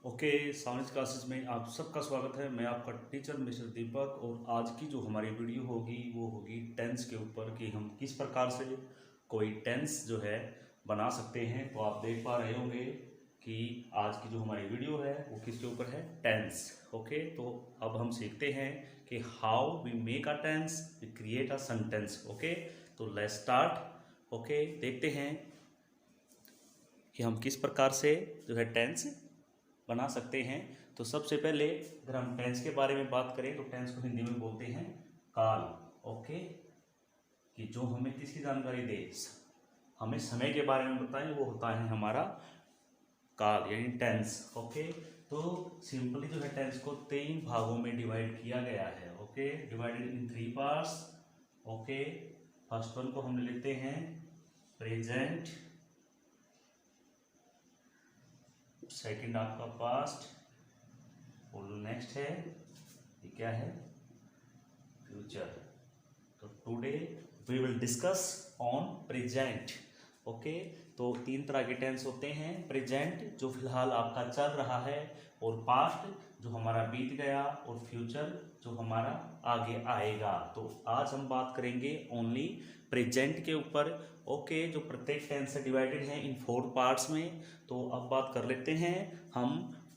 Okay, science classes में आप सबका स्वागत है। मैं आपका टीचर मिस्टर दीपक। और आज की जो हमारी वीडियो होगी वो होगी टेंस के ऊपर कि हम किस प्रकार से कोई टेंस जो है बना सकते हैं। तो आप देख पा रहे होंगे कि आज की जो हमारी वीडियो है वो किसके ऊपर है, टेंस। ओके, तो अब हम सीखते हैं कि how we make a tense, we create a sentence. Okay, तो लेट्स स्टार्ट। ओके, देखते हैं कि हम किस प्रकार से जो है टेंस बना सकते हैं। तो सबसे पहले अगर हम टेंस के बारे में बात करें तो टेंस को हिंदी में बोलते हैं काल। ओके, कि जो हमें किसकी जानकारी दे, हमें समय के बारे में बताएं, वो होता है हमारा काल यानी टेंस। ओके, तो सिंपली जो है टेंस को 3 भागों में डिवाइड किया गया है। Okay, divided in 3 parts. Okay, first one को हम लेते हैं प्रेजेंट, सेकंड आपका पास्ट, और नेक्स्ट है ये क्या है, फ्यूचर। तो today we will discuss on present. Okay, तो 3 तरह के टेंस होते हैं। प्रेजेंट जो फिलहाल आपका चल रहा है, और पास्ट जो हमारा बीत गया, और फ्यूचर जो हमारा आगे आएगा। तो आज हम बात करेंगे ओनली प्रेजेंट के ऊपर। ओके, जो प्रत्येक टेंस से डिवाइडेड है इन 4 पार्ट्स में। तो अब बात कर लेते हैं हम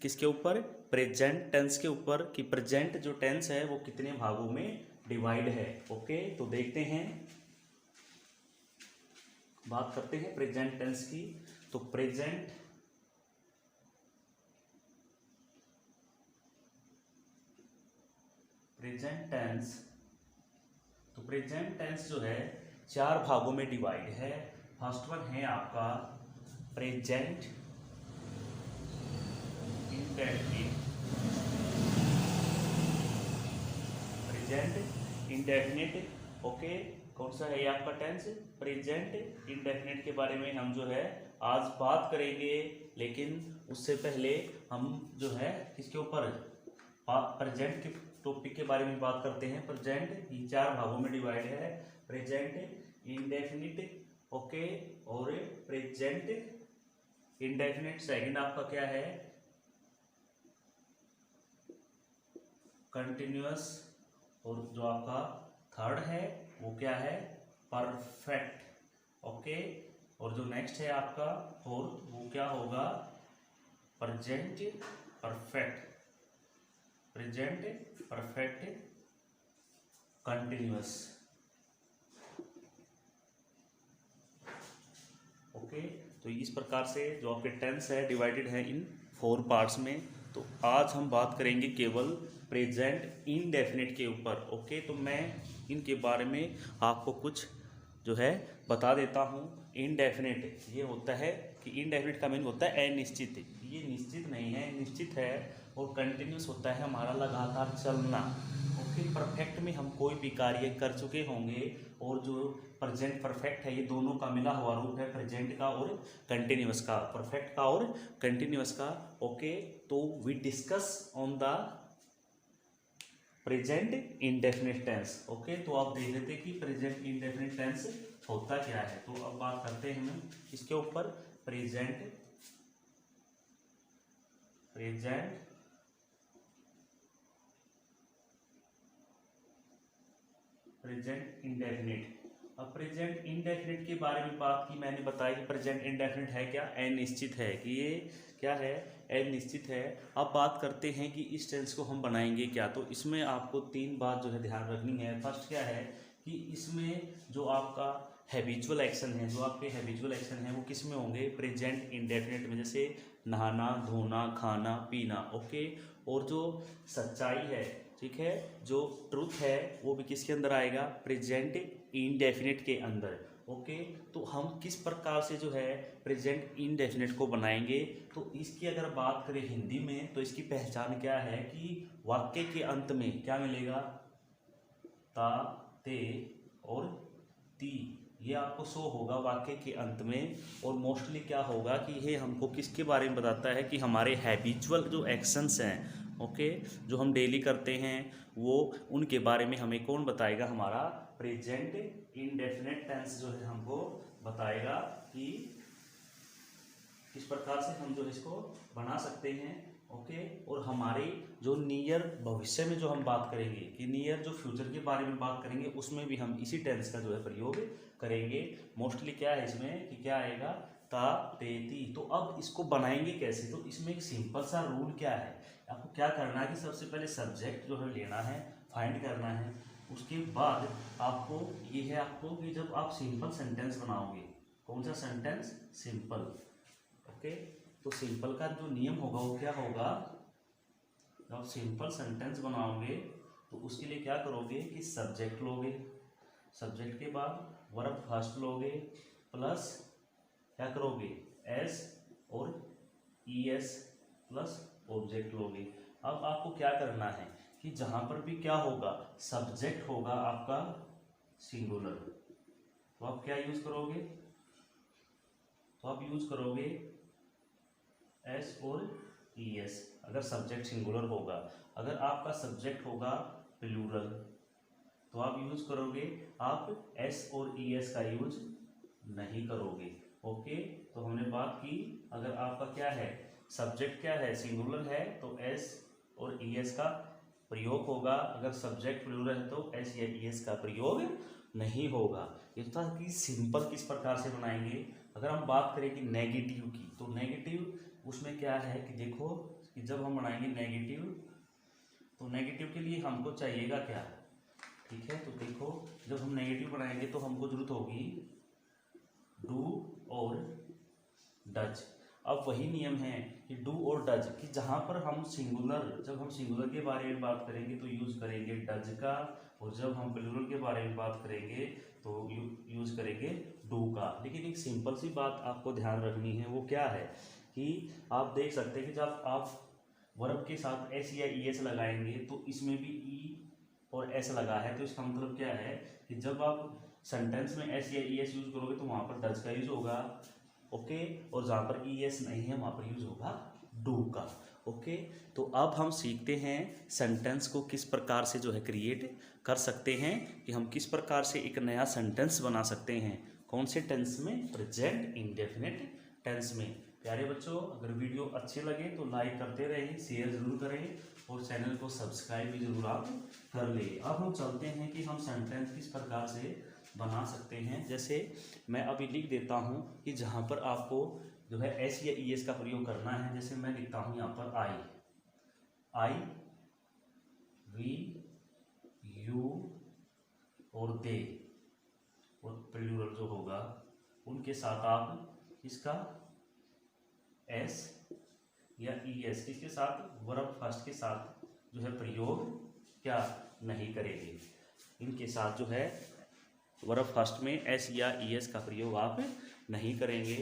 किसके ऊपर, प्रेजेंट टेंस के ऊपर, कि प्रेजेंट जो टेंस है वो कितने भागों में डिवाइड है। ओके, तो देखते हैं, बात करते हैं प्रेजेंट टेंस की। तो प्रेजेंट टेंस, तो प्रेजेंट टेंस जो है 4 भागों में डिवाइड है। फर्स्ट वन है आपका present indefinite, present indefinite. Okay, कौन सा है ये आपका टेंस, प्रेजेंट इंडेफिनिट के बारे में हम जो है आज बात करेंगे। लेकिन उससे पहले हम जो है किसके ऊपर, प्रेजेंट के टॉपिक के बारे में बात करते हैं। प्रेजेंट ये 4 भागों में डिवाइड है, प्रेजेंट इंडेफिनिट। ओके, और प्रेजेंट इंडेफिनिट सेकंड आपका क्या है, कंटिन्यूअस, और जो आपका थर्ड है वो क्या है, परफेक्ट। ओके, और जो नेक्स्ट है आपका फोर्थ वो क्या होगा, present perfect, present perfect continuous. Okay, तो इस प्रकार से जो आपके टेंस है डिवाइडेड है इन 4 पार्ट्स में। तो आज हम बात करेंगे केवल प्रेजेंट इनडेफिनिट के ऊपर। ओके, तो मैं इनके बारे में आपको कुछ जो है बता देता हूँ। इनडेफिनिट ये होता है कि इनडेफिनिट का मीनिंग होता है अनिश्चित, ये निश्चित नहीं है, निश्चित है। और कंटिन्यूस होता है हमारा लगातार चलना। ओके, परफेक्ट में हम कोई भी कार्य कर चुके होंगे, और जो प्रेजेंट परफेक्ट है ये दोनों का मिला हुआ रूप है, प्रेजेंट का और कंटिन्यूअस का, परफेक्ट का और कंटिन्यूअस का। ओके, तो we discuss on the present indefinite tense. Okay, तो आप देख लेते कि प्रेजेंट इंडेफिनिट टेंस होता क्या है। तो अब बात करते हैं हम इसके ऊपर, प्रेजेंट प्रेजेंट प्रेजेंट इंडेफिनिट। अब प्रेजेंट इंडेफिनिट के बारे में बात की, मैंने बताया कि प्रेजेंट इंडेफिनिट है क्या, अनिश्चित है, कि ये क्या है, अनिश्चित है। अब बात करते हैं कि इस टेंस को हम बनाएंगे क्या। तो इसमें आपको 3 बात जो है ध्यान रखनी है। फर्स्ट क्या है कि इसमें जो आपका हैबिचुअल एक्शन है, जो आपके हैबिचुअल एक्शन है वो किस में होंगे, प्रेजेंट इंडेफिनिट में, जैसे नहाना, धोना, खाना, पीना। ओके, और जो सच्चाई है, ठीक है, जो ट्रूथ है वो भी किसके अंदर आएगा, प्रेजेंट इनडेफिनिट के अंदर। ओके, तो हम किस प्रकार से जो है प्रेजेंट इनडेफिनिट को बनाएंगे। तो इसकी अगर बात करें हिंदी में तो इसकी पहचान क्या है कि वाक्य के अंत में क्या मिलेगा, ता, ते और ती, ये आपको शो होगा वाक्य के अंत में। और मोस्टली क्या होगा कि ये हमको किसके बारे में बताता है कि हमारे हैबिचुअल जो एक्शंस हैं, ओके, जो हम डेली करते हैं, वो उनके बारे में हमें कौन बताएगा, हमारा प्रेजेंट इंडेफिनिट टेंस जो है हमको बताएगा कि किस प्रकार से हम जो इसको बना सकते हैं। ओके। और हमारे जो नियर भविष्य में जो हम बात करेंगे कि नियर जो फ्यूचर के बारे में बात करेंगे उसमें भी हम इसी टेंस का जो है प्रयोग करेंगे। मोस्टली क्या है इसमें कि क्या आएगा, ता ते ती। तो अब इसको बनाएंगे कैसे, तो इसमें एक सिंपल सा रूल क्या है, आपको क्या करना है कि सबसे पहले सब्जेक्ट जो है लेना है, फाइंड करना है। उसके बाद आपको ये है आपको कि जब आप सिंपल सेंटेंस बनाओगे, कौन सा सेंटेंस, सिंपल, ओके। तो सिंपल का जो नियम होगा वो क्या होगा, जब आप सिंपल सेंटेंस बनाओगे तो उसके लिए क्या करोगे कि सब्जेक्ट लोगे, सब्जेक्ट के बाद वर्ब फर्स्ट लोगे, प्लस क्या करोगे एस और ई एस प्लस ऑब्जेक्ट लोगे। अब आपको क्या करना है कि जहाँ पर भी क्या होगा, सब्जेक्ट होगा आपका सिंगुलर, तो आप क्या यूज करोगे, तो आप यूज करोगे एस और ई एस अगर सब्जेक्ट सिंगुलर होगा। अगर आपका सब्जेक्ट होगा प्लूरल तो आप यूज करोगे, आप एस और ई एस का यूज नहीं करोगे, ओके। तो हमने बात की, अगर आपका क्या है, सब्जेक्ट क्या है, सिंगुलर है तो एस और ई एस का प्रयोग होगा, अगर सब्जेक्ट प्लूरल है तो एस या ई एस का प्रयोग नहीं होगा। ये था कि सिंपल किस प्रकार से बनाएंगे। अगर हम बात करें कि नेगेटिव की, तो नेगेटिव उसमें क्या है कि देखो कि जब हम बनाएंगे नेगेटिव, तो नेगेटिव के लिए हमको चाहिएगा क्या, ठीक है। तो देखो जब हम नेगेटिव बनाएंगे तो हमको जरूरत होगी डू और डज। अब वही नियम है कि डू और डज कि जहाँ पर हम सिंगुलर, जब हम सिंगुलर के बारे में बात करेंगे तो यूज करेंगे डज का, और जब हम प्लूरल के बारे में बात करेंगे तो यूज करेंगे डू का। लेकिन एक सिंपल सी बात आपको ध्यान रखनी है, वो क्या है कि आप देख सकते हैं कि जब आप वर्ब के साथ एस या ई एस लगाएंगे तो इसमें भी ई और एस लगा है, तो इसका मतलब क्या है कि जब आप सेंटेंस में एस या ई एस यूज करोगे तो वहाँ पर डज का यूज होगा, ओके। और जहाँ पर ई एस नहीं है वहाँ पर यूज होगा डू का, ओके। तो अब हम सीखते हैं सेंटेंस को किस प्रकार से जो है क्रिएट कर सकते हैं, कि हम किस प्रकार से एक नया सेंटेंस बना सकते हैं, कौन से टेंस में, प्रेजेंट इंडेफिनिट टेंस में। प्यारे बच्चों, अगर वीडियो अच्छे लगे तो लाइक करते रहें, शेयर जरूर करें और चैनल को सब्सक्राइब भी जरूर आप कर ले। अब हम चलते हैं कि हम सेंटेंस किस प्रकार से बना सकते हैं। जैसे मैं अभी लिख देता हूँ कि जहाँ पर आपको जो है एस या ई एस का प्रयोग करना है। जैसे मैं लिखता हूँ यहाँ पर आई वी यू और दे, और प्लूरल जो होगा उनके साथ आप इसका एस या ई एस इसके साथ वर्ब फर्स्ट के साथ जो है प्रयोग क्या नहीं करेंगे, इनके साथ जो है वर्ब फर्स्ट में एस या ई एस का प्रयोग आप नहीं करेंगे।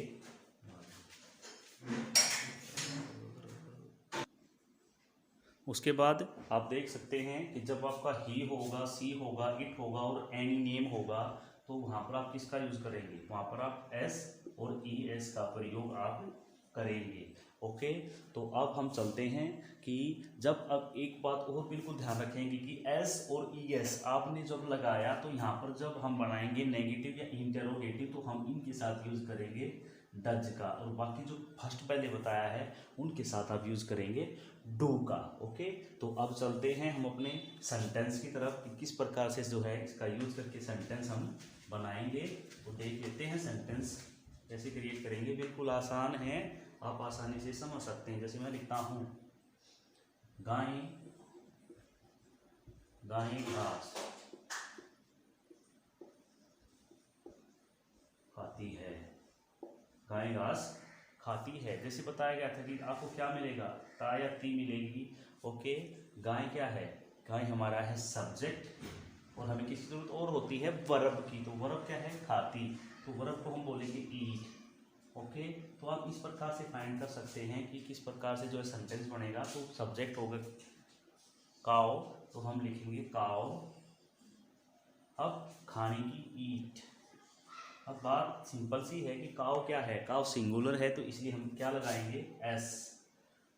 उसके बाद आप देख सकते हैं कि जब आपका ही होगा, सी होगा, इट होगा और एनी नेम होगा तो वहाँ पर आप किसका यूज करेंगे, वहाँ पर आप एस और ई एस का प्रयोग आप करेंगे, ओके। तो अब हम चलते हैं कि जब, अब एक बात और बिल्कुल ध्यान रखेंगे कि एस और ई एस आपने जब लगाया तो यहाँ पर जब हम बनाएंगे नेगेटिव या इंटेरोगेटिव तो हम इनके साथ यूज करेंगे डज का, और बाकी जो फर्स्ट पहले बताया है उनके साथ आप यूज करेंगे डू का, ओके। तो अब चलते हैं हम अपने सेंटेंस की तरफ कि किस प्रकार से जो है इसका यूज करके सेंटेंस हम बनाएंगे। तो देख लेते हैं सेंटेंस कैसे क्रिएट करेंगे। बिल्कुल आसान है, आप आसानी से समझ सकते हैं। जैसे मैं लिखता हूँ गाय गाय घास खाती है, गाय घास खाती है। जैसे बताया गया था कि आपको क्या मिलेगा, ता या ती मिलेगी, ओके। गाय क्या है, गाय हमारा है सब्जेक्ट, और हमें किसकी जरूरत और होती है, वर्ब की। तो वर्ब क्या है, खाती, तो वर्ब को हम बोलेंगे ईट, ओके। तो आप इस प्रकार से फाइंड कर सकते हैं कि किस प्रकार से जो है सेंटेंस बनेगा। तो सब्जेक्ट होगा काओ, तो हम लिखेंगे काओ। अब खाने की ईट। अब बात सिंपल सी है कि काओ क्या है, काओ सिंगुलर है तो इसलिए हम क्या लगाएंगे, एस।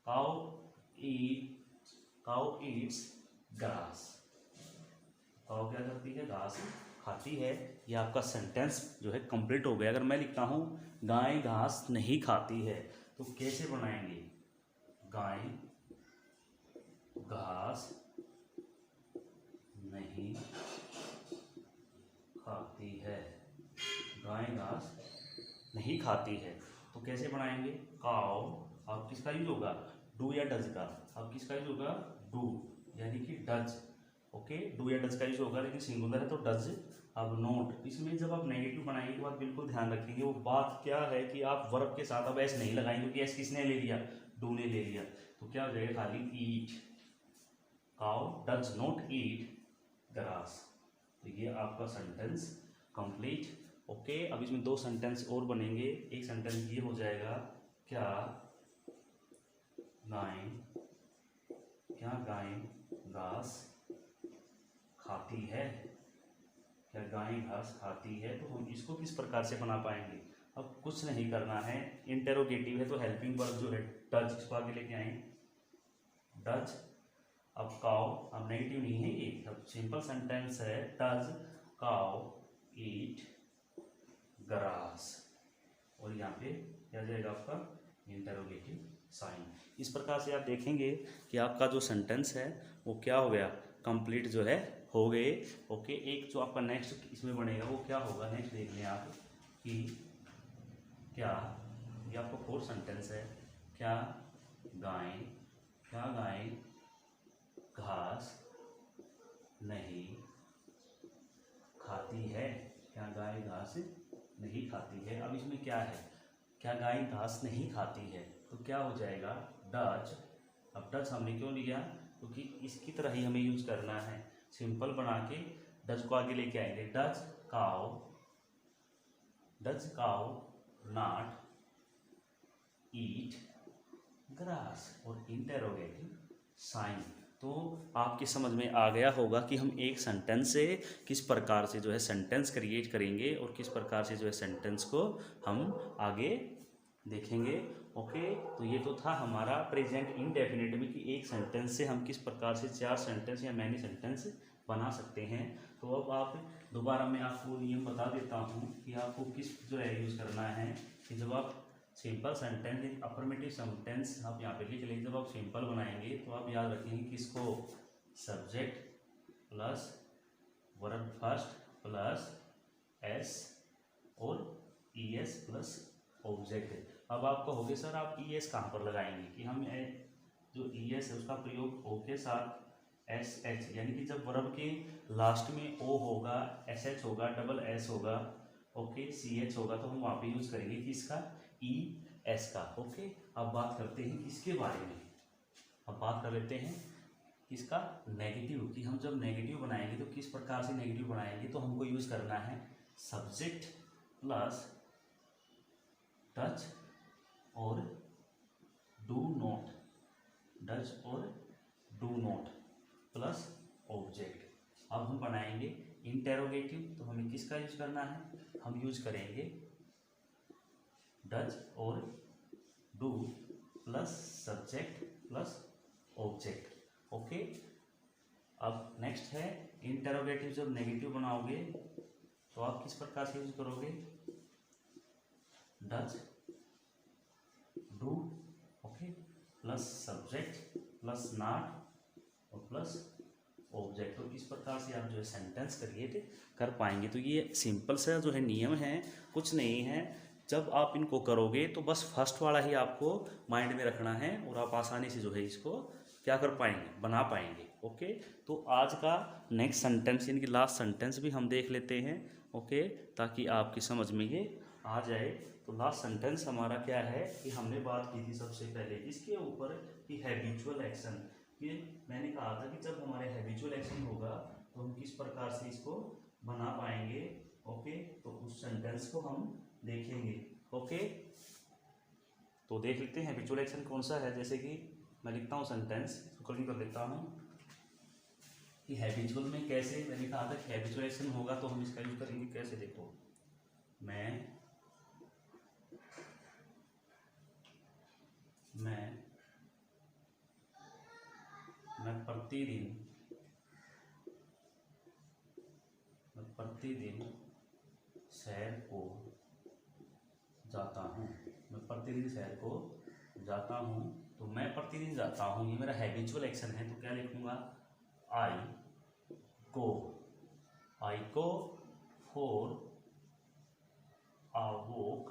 काओ ईट्स ग्रास, काओ क्या करती है, घास खाती है। ये आपका सेंटेंस जो है कंप्लीट हो गया। अगर मैं लिखता हूँ गाय घास नहीं खाती है तो कैसे बनाएंगे, गाय घास नहीं खाती है। गाय घास नहीं खाती है। तो कैसे बनाएंगे? काउ, अब किसका यूज होगा? डू या डज का। अब किसका यूज होगा? डू, यानी कि डज। ओके, डू या डज का यूज होगा, लेकिन सिंगुलर है तो डज। अब नोट, इसमें जब आप नेगेटिव बनाएंगे तो बात बिल्कुल ध्यान रखेंगे। वो बात क्या है कि आप वर्ब के साथ अब एस नहीं लगाएंगे, क्योंकि एस किसने ले लिया? डू ने ले लिया। तो क्या हो जाएगा? खाली eat. Cow does not eat grass. तो ये आपका सेंटेंस कंप्लीट। ओके, अब इसमें दो सेंटेंस और बनेंगे। एक सेंटेंस ये हो जाएगा, क्या गाय घास खाती है? क्या गाय घास खाती है? तो हम इसको किस प्रकार से बना पाएंगे? अब कुछ नहीं करना है, इंटेरोगेटिव है तो हेल्पिंग वर्ब जो है डज, इसको आगे लेके आए, डज। अब काउ, अब नेगेटिव नहीं है ये, अब सिंपल सेंटेंस है, डज काउ ईट ग्रास। और यहाँ पे क्या जाएगा आपका? Interrogative sign. इस प्रकार से आप देखेंगे कि आपका जो सेंटेंस है वो क्या हो गया? कंप्लीट जो है हो गए। ओके, एक जो आपका नेक्स्ट इसमें बनेगा वो क्या होगा? नेक्स्ट देख लें आप कि क्या, ये आपका फोर्थ सेंटेंस है, क्या गाय घास नहीं खाती है? क्या गाय घास नहीं खाती है? अब इसमें क्या है? क्या गाय घास नहीं खाती है? तो क्या हो जाएगा? डज। अब डज हमने क्यों लिया? क्योंकि इसकी तरह ही हमें यूज करना है। सिंपल बना के डज को आगे लेके आएंगे। Does cow not eat grass, और इंटेरोगेटिव साइन। तो आपकी समझ में आ गया होगा कि हम एक सेंटेंस से किस प्रकार से जो है सेंटेंस क्रिएट करेंगे और किस प्रकार से जो है सेंटेंस को हम आगे देखेंगे। ओके, तो ये तो था हमारा प्रेजेंट इंडेफिनिट में कि एक सेंटेंस से हम किस प्रकार से चार सेंटेंस या मैनी सेंटेंस बना सकते हैं। तो अब आप दोबारा मैं आपको नियम बता देता हूँ कि आपको किस जो है यूज़ करना है कि जब आप सिंपल सेंटेंस, एक अफर्मेटिव सेंटेंस आप यहाँ पे लिख लेंगे। जब आप सिंपल बनाएंगे तो आप याद रखेंगे कि इसको subject plus verb first plus S और ई एस प्लस ऑब्जेक्ट। अब आप कहोगे सर आप ई एस कहाँ पर लगाएंगे? कि हम जो ई एस है उसका प्रयोग ओ के साथ एस एच, यानी कि जब वर्ब के लास्ट में ओ होगा, एस एच होगा, डबल एस होगा, ओके, सी एच होगा, तो हम वहाँ पे यूज करेंगे कि इसका ई एस का। ओके, अब बात करते हैं इसके बारे में। अब बात कर लेते हैं इसका नेगेटिव, कि हम जब नेगेटिव बनाएंगे तो किस प्रकार से नेगेटिव बनाएंगे। तो हमको यूज करना है सब्जेक्ट प्लस डज और डू नॉट, डज और डू नॉट प्लस ऑब्जेक्ट। अब हम बनाएंगे इंटेरोगेटिव, तो हमें किसका यूज करना है? हम यूज करेंगे डज और do plus subject plus object. Okay, अब नेक्स्ट है इंटेरोगेटिव। जब नेगेटिव बनाओगे तो आप किस प्रकार से यूज करोगे? Does do, okay, plus subject plus not और प्लस ऑब्जेक्ट। तो इस प्रकार से आप जो है सेंटेंस क्रिएट कर पाएंगे। तो ये सिंपल सा जो है नियम है, कुछ नहीं है। जब आप इनको करोगे तो बस फर्स्ट वाला ही आपको माइंड में रखना है और आप आसानी से जो है इसको क्या कर पाएंगे? बना पाएंगे। ओके, तो आज का नेक्स्ट सेंटेंस यानी कि लास्ट सेंटेंस भी हम देख लेते हैं। ओके, ताकि आपकी समझ में ये आ जाए। तो लास्ट सेंटेंस हमारा क्या है कि हमने बात की थी सबसे पहले इसके ऊपर कि हैबिचुअल एक्शन। ये मैंने कहा था कि जब हमारे हैबिचुअल एक्शन होगा तो हम किस प्रकार से इसको बना पाएंगे। ओके, तो उस सेंटेंस को हम देखेंगे। ओके, तो देख लेते हैं हैबिचुअल एक्शन कौन सा है। जैसे कि मैं लिखता हूँ सेंटेंस, इसको कलिंग कर देता हूँ कि हैबिचुअल में कैसे, मैंने कहा था कि हैबिचुअल एक्शन होगा तो हम इसका यूज करेंगे कैसे। देखो, मैं प्रतिदिन शहर को जाता हूँ। मैं प्रतिदिन शहर को जाता हूँ तो मैं प्रतिदिन जाता हूँ, ये मेरा हैबिचुअल एक्शन है, तो क्या लिखूँगा, I go for a walk,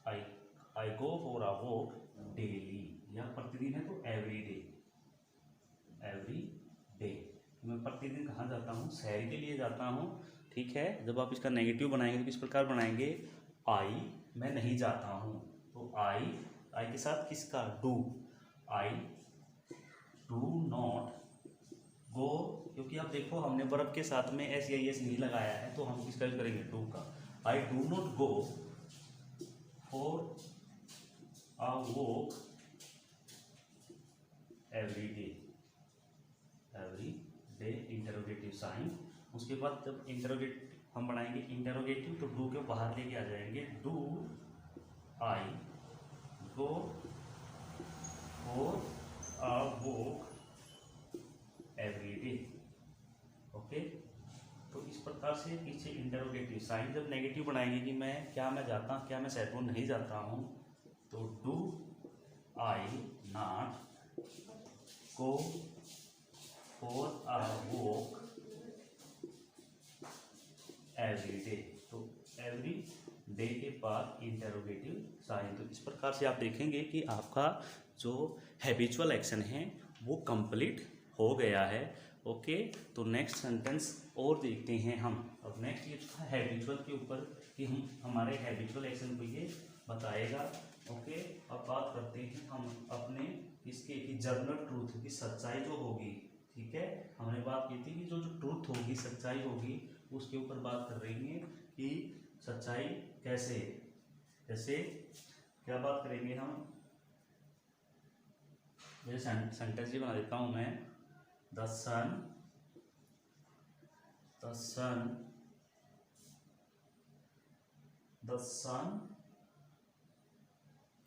I go for a walk daily, या प्रतिदिन है तो एवरी डे। मैं प्रतिदिन कहाँ जाता हूँ, सैर के लिए जाता हूँ। ठीक है, जब आप इसका नेगेटिव बनाएंगे तो किस प्रकार बनाएंगे, आई मैं नहीं जाता हूँ, तो आई के साथ किसका, डू, आई डू नॉट गो, क्योंकि आप देखो हमने वर्ब के साथ में एस या एस नहीं लगाया है, तो हम किसका यूज करेंगे, डू का। I do not go for a walk every day, interrogative sign. उसके बाद जब इंटरोगेट हम बनाएंगे इंटरोगेटिव, तो डू के बाहर लेके आ जाएंगे, do I go for a walk every day. Okay, तो इस प्रकार से पीछे इंटरोगेटिव साइन। जब नेगेटिव बनाएंगे कि मैं जाता हूँ, क्या मैं सैर को नहीं जाता हूँ, तो do I not go for a walk every day, तो एवरी डे के बाद इंटरोगेटिव साइन। तो इस प्रकार से आप देखेंगे कि आपका जो हैबिचुअल एक्शन है वो कंप्लीट हो गया है। ओके, तो नेक्स्ट सेंटेंस और देखते हैं हम। अब नेक्स्ट ये था हैबिचुअल के ऊपर, कि हम हमारे हैबिचुअल एक्शन को ये बताएगा। ओके, अब बात करते हैं हम अपने इसके कि जर्नल ट्रूथ की सच्चाई जो होगी। ठीक है, हमने बात की थी कि जो ट्रूथ होगी, सच्चाई होगी, उसके ऊपर बात कर रही है कि सच्चाई कैसे, जैसे क्या बात करेंगे हम, जैसे सेंटेंस ही बना देता हूं मैं, the sun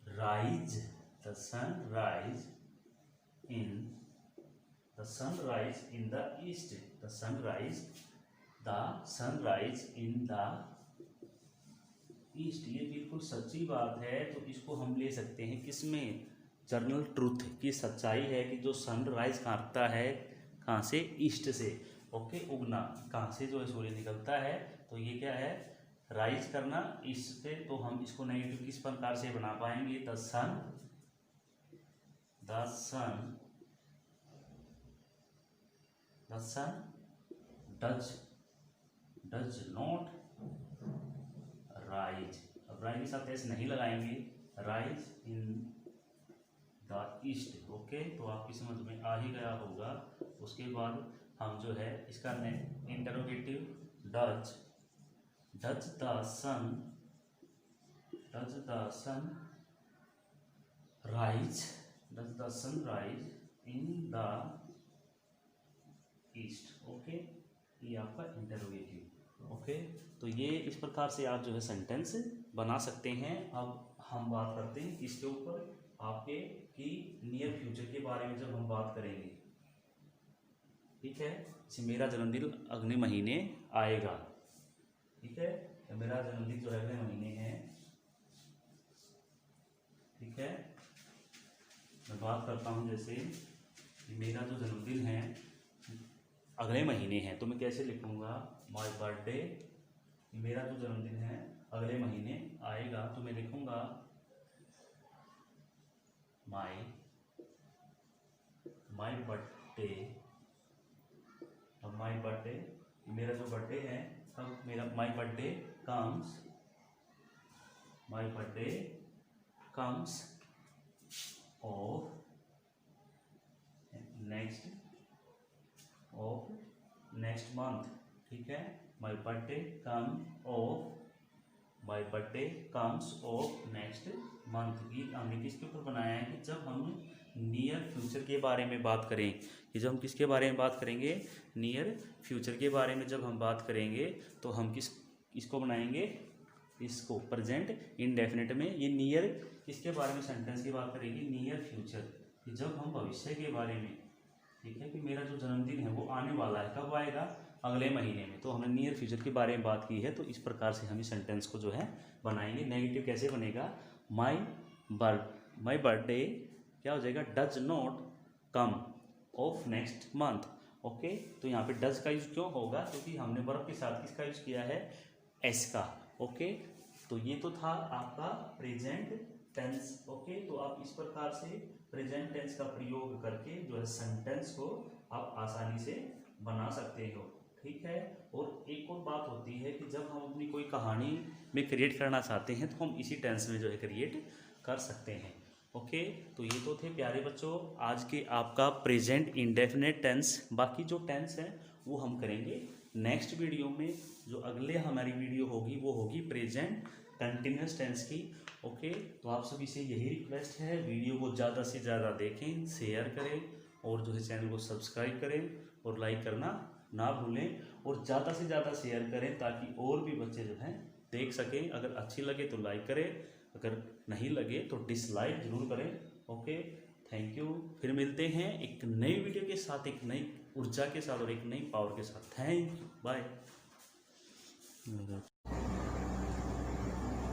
rise in the east, the sunrise in the east, ये बिल्कुल सच्ची बात है। तो इसको हम ले सकते हैं किसमें, जर्नल ट्रूथ की सच्चाई है कि जो सनराइज करता है कहाँ से, ईस्ट से। ओके, उगना कहाँ से, जो है सूर्य निकलता है, तो ये क्या है, राइज करना ईस्ट से। तो हम इसको नेगेटिव किस प्रकार से बना पाएंगे, the sun does not rise, अब राइज के साथ ऐसे नहीं लगाएंगे, rise in the east. Okay, तो आपकी समझ में आ ही गया होगा। उसके बाद हम जो है इसका interrogative, does the sun rise in the east. Okay, ये आपका इंटरोगेटिव। ओके, तो ये इस प्रकार से आप जो है सेंटेंस बना सकते हैं। अब हम बात करते हैं किसके ऊपर, आपके कि नियर फ्यूचर के बारे में जब हम बात करेंगे। ठीक है, मेरा जन्मदिन अगले महीने आएगा। ठीक है, मेरा जन्मदिन जो है अगले महीने है। ठीक है, मैं बात करता हूँ जैसे कि मेरा जो जन्मदिन है अगले महीने है, तो मैं कैसे लिखूँगा, माय बर्थडे, मेरा जो जन्मदिन है अगले महीने आएगा, तो मैं लिखूँगा माय बर्थडे, मेरा जो बर्थडे है, अब मेरा my birthday comes of next month. ठीक है, my birthday comes of next month. की हमने किसके ऊपर बनाया है कि जब हम नियर फ्यूचर के बारे में बात करें, कि जब हम किसके बारे में बात करेंगे, नियर फ्यूचर के बारे में जब हम बात करेंगे, तो हम इसको बनाएंगे, इसको प्रेजेंट इंडेफिनिट में। ये नियर किसके बारे में सेंटेंस की बात करेंगे, नियर फ्यूचर, कि जब हम भविष्य के बारे में, ठीक है, कि मेरा जो जन्मदिन है वो आने वाला है, कब आएगा, अगले महीने में। तो हमने नियर फ्यूचर के बारे में बात की है, तो इस प्रकार से हम इस सेंटेंस को जो है बनाएंगे। नेगेटिव कैसे बनेगा, माय माई बर्थडे क्या हो जाएगा, does not come of next month. Okay, तो यहाँ पे डज का यूज क्यों होगा, क्योंकि हमने वर्ब के साथ किसका यूज किया है, एस का। ओके, तो ये तो था आपका प्रेजेंट टेंस। ओके, तो आप इस प्रकार से प्रेजेंट टेंस का प्रयोग करके जो है सेंटेंस को आप आसानी से बना सकते हो। ठीक है, और एक और बात होती है कि जब हम अपनी कोई कहानी में क्रिएट करना चाहते हैं तो हम इसी टेंस में जो है क्रिएट कर सकते हैं। ओके, तो ये तो थे प्यारे बच्चों आज के आपका प्रेजेंट इंडेफिनिट टेंस। बाकी जो टेंस है वो हम करेंगे नेक्स्ट वीडियो में। जो अगले हमारी वीडियो होगी वो होगी प्रेजेंट कंटिन्यूस टेंस की। ओके, तो आप सभी से यही रिक्वेस्ट है, वीडियो को ज़्यादा से ज़्यादा देखें, शेयर करें और जो है चैनल को सब्सक्राइब करें और लाइक करना ना भूलें, और ज़्यादा से ज़्यादा शेयर करें ताकि और भी बच्चे जो हैं देख सकें। अगर अच्छी लगे तो लाइक करें, अगर नहीं लगे तो डिसलाइक जरूर करें। Okay, thank you. फिर मिलते हैं एक नई वीडियो के साथ, एक नई ऊर्जा के साथ और एक नई पावर के साथ। Thank you, bye.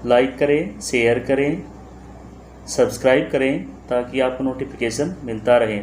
लाइक करें, शेयर करें, सब्सक्राइब करें ताकि आपको नोटिफिकेशन मिलता रहे।